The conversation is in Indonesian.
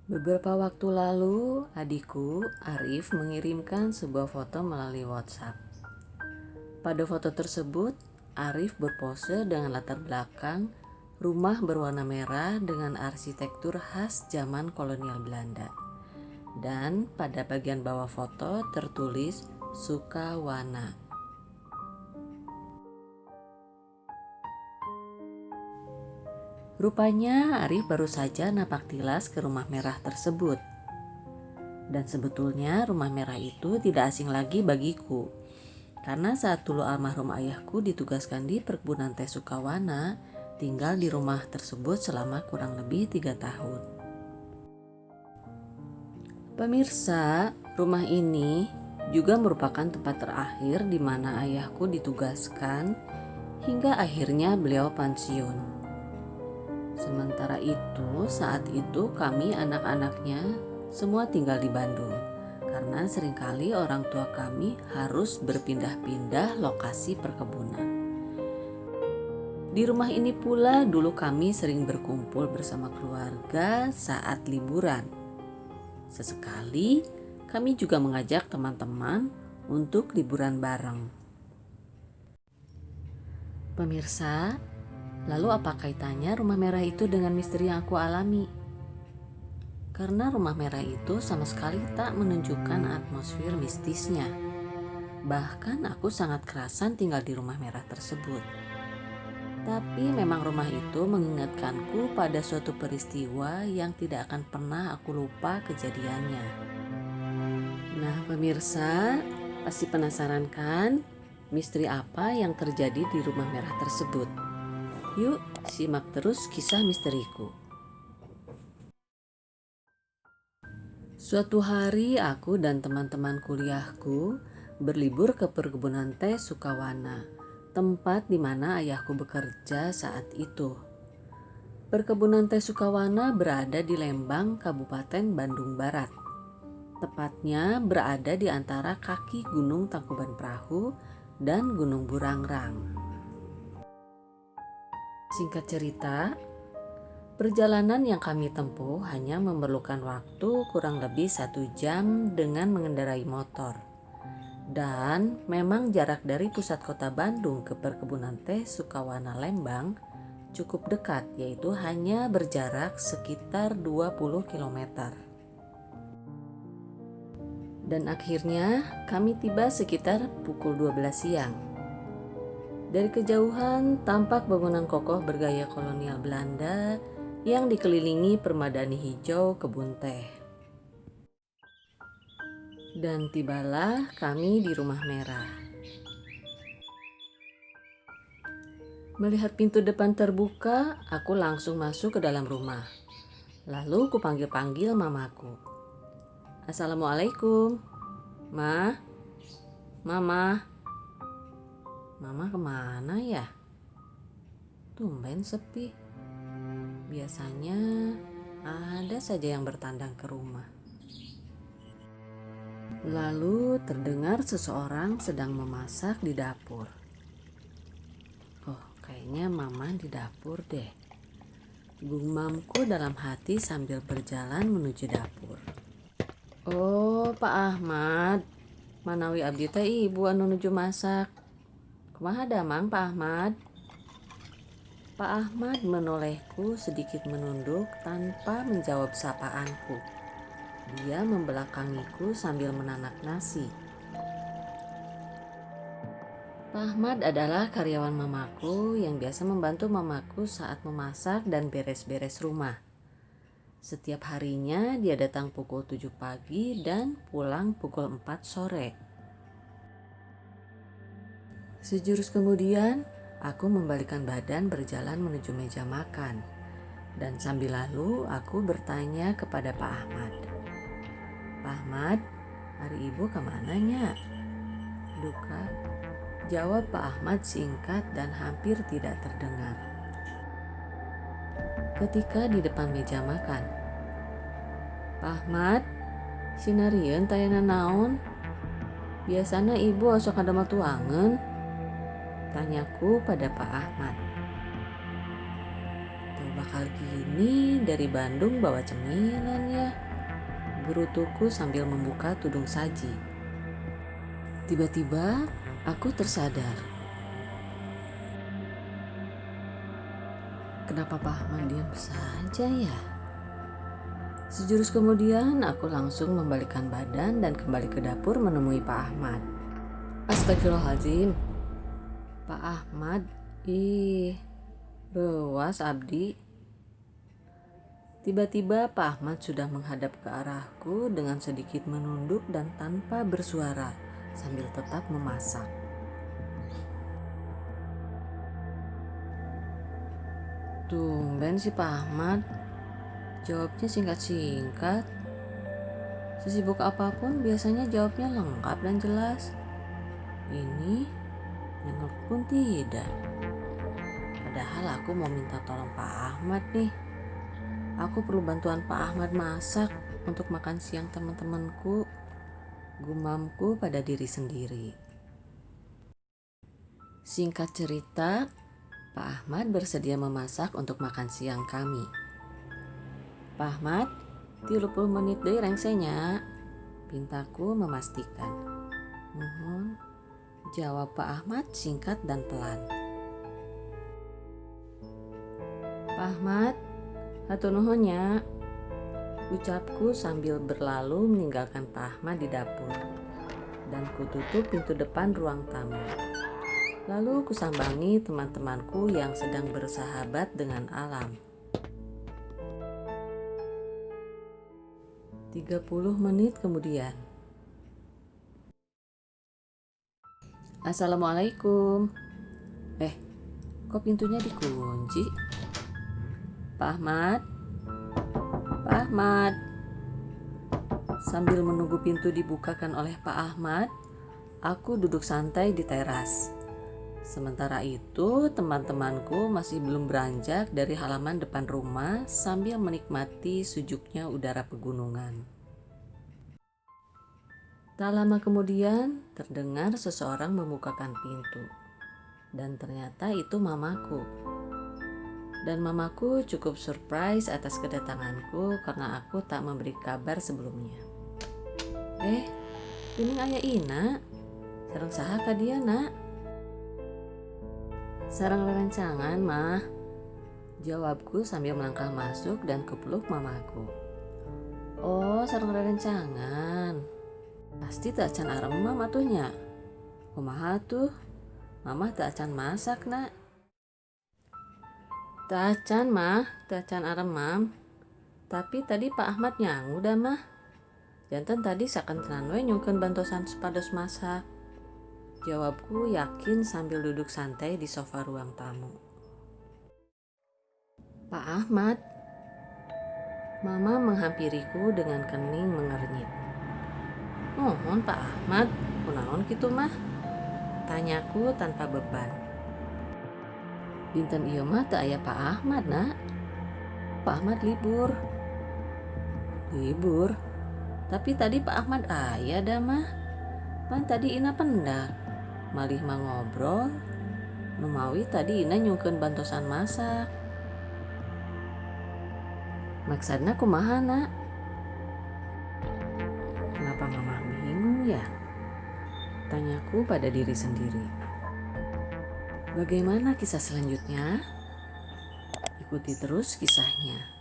Beberapa waktu lalu, adikku, Arif, mengirimkan sebuah foto melalui WhatsApp. Pada foto tersebut, Arif berpose dengan latar belakang rumah berwarna merah dengan arsitektur khas zaman kolonial Belanda. Dan pada bagian bawah foto tertulis Sukawana. Rupanya Arif baru saja napak tilas ke rumah merah tersebut. Dan sebetulnya rumah merah itu tidak asing lagi bagiku. Karena saat dulu almarhum ayahku ditugaskan di perkebunan teh Sukawana, tinggal di rumah tersebut selama kurang lebih 3 tahun. Pemirsa, rumah ini juga merupakan tempat terakhir di mana ayahku ditugaskan hingga akhirnya beliau pensiun. Sementara itu, saat itu kami anak-anaknya semua tinggal di Bandung karena seringkali orang tua kami harus berpindah-pindah lokasi perkebunan. Di rumah ini pula dulu kami sering berkumpul bersama keluarga saat liburan. Sesekali kami juga mengajak teman-teman untuk liburan bareng. Pemirsa, lalu apa kaitannya rumah merah itu dengan misteri yang aku alami? Karena rumah merah itu sama sekali tak menunjukkan atmosfer mistisnya. Bahkan aku sangat kerasan tinggal di rumah merah tersebut. Tapi memang rumah itu mengingatkanku pada suatu peristiwa yang tidak akan pernah aku lupa kejadiannya. Nah, pemirsa, pasti penasaran kan misteri apa yang terjadi di rumah merah tersebut? Yuk, simak terus kisah misteriku. Suatu hari aku dan teman-teman kuliahku berlibur ke perkebunan teh Sukawana, tempat di mana ayahku bekerja saat itu. Perkebunan teh Sukawana berada di Lembang, Kabupaten Bandung Barat. Tepatnya berada di antara kaki Gunung Tangkuban Perahu dan Gunung Burangrang. Singkat cerita, perjalanan yang kami tempuh hanya memerlukan waktu kurang lebih 1 jam dengan mengendarai motor. Dan memang jarak dari pusat kota Bandung ke perkebunan teh Sukawana Lembang cukup dekat, yaitu hanya berjarak sekitar 20 km. Dan akhirnya kami tiba sekitar pukul 12 siang. Dari kejauhan tampak bangunan kokoh bergaya kolonial Belanda yang dikelilingi permadani hijau kebun teh. Dan tibalah kami di rumah merah. Melihat pintu depan terbuka, aku langsung masuk ke dalam rumah. Lalu kupanggil-panggil mamaku. Assalamualaikum, Ma, Mama. Mama kemana ya? Tumben sepi. Biasanya ada saja yang bertandang ke rumah. Lalu terdengar seseorang sedang memasak di dapur. Oh, kayaknya Mama di dapur deh. Gumamku dalam hati sambil berjalan menuju dapur. Oh, Pak Ahmad. Manawi abdi teh ibu anu nuju masak. Kumaha damang Pak Ahmad? Pak Ahmad menolehku sedikit menunduk tanpa menjawab sapaanku. Dia membelakangiku sambil menanak nasi. Pak Ahmad adalah karyawan mamaku yang biasa membantu mamaku saat memasak dan beres-beres rumah. Setiap harinya dia datang pukul 7 pagi dan pulang pukul 4 sore. Sejurus kemudian, aku membalikkan badan berjalan menuju meja makan. Dan sambil lalu aku bertanya kepada Pak Ahmad. Pak Ahmad, hari ibu kemana nya? Duka, jawab Pak Ahmad singkat dan hampir tidak terdengar. Ketika di depan meja makan, Pak Ahmad, sinarieun tayana naon? Biasana ibu osok kadamel tuangan? Tanyaku pada Pak Ahmad. Tuh bakal gini dari Bandung bawa cemilan ya? Gerutuku sambil membuka tudung saji. Tiba-tiba aku tersadar. Kenapa Pak Ahmad diam saja ya? Sejurus kemudian aku langsung membalikkan badan dan kembali ke dapur menemui Pak Ahmad. Astagfirullahaladzim. Pak Ahmad, rewas abdi. Tiba-tiba Pak Ahmad sudah menghadap ke arahku dengan sedikit menunduk dan tanpa bersuara sambil tetap memasak. Tumben si Pak Ahmad, jawabnya singkat-singkat. Sesibuk apapun biasanya jawabnya lengkap dan jelas. Ini nengok pun tidak. Padahal aku mau minta tolong Pak Ahmad nih. Aku perlu bantuan Pak Ahmad masak untuk makan siang teman-temanku. Gumamku pada diri sendiri. Singkat cerita, Pak Ahmad bersedia memasak untuk makan siang kami. Pak Ahmad, 30 menit deui rengsenya, pintaku memastikan. Mohon, jawab Pak Ahmad singkat dan pelan. Pak Ahmad, hatur nuhun nya, ucapku sambil berlalu meninggalkan Pak Ahmad di dapur dan kututup pintu depan ruang tamu. Lalu kusambangi teman-temanku yang sedang bersahabat dengan alam. 30 menit kemudian. Assalamualaikum. Kok pintunya dikunci? Pak Ahmad? Pak Ahmad? Sambil menunggu pintu dibukakan oleh Pak Ahmad, aku duduk santai di teras. Sementara itu, teman-temanku masih belum beranjak dari halaman depan rumah sambil menikmati sejuknya udara pegunungan. Tak lama kemudian, terdengar seseorang membukakan pintu. Dan ternyata itu mamaku. Dan mamaku cukup surprise atas kedatanganku karena aku tak memberi kabar sebelumnya. Ini ayah Ina. Sareng saha ka dia, Nak? Sareng rerencangan, Mah. Jawabku sambil melangkah masuk dan kupeluk mamaku. Oh, sareng rerencangan. Pasti tak acan aremam atuhnya. Kumaha tuh? Mama tak acan masak, Nak. Tak acan, Mah. Tak acan aremam. Tapi tadi Pak Ahmad nyangu dah, Mah. Janten tadi sakentenan we nyungkeun bantosan supados masak. Jawabku yakin sambil duduk santai di sofa ruang tamu. Pak Ahmad. Mama menghampiriku dengan kening mengernyit. Mohon Pak Ahmad, kunaon kitu mah? Tanyaku tanpa beban. Dinten ieu mah teu aya Pak Ahmad, Nak. Pak Ahmad libur. Libur? Tapi tadi Pak Ahmad aya dah mah. Pan tadi Ina pendak. Malih mah ngobrol. Numawi tadi Ina nyungkeun bantosan masak. Maksudna kumaha, Nak? Kenapa Mama bingung ya? Tanyaku pada diri sendiri. Bagaimana kisah selanjutnya? Ikuti terus kisahnya.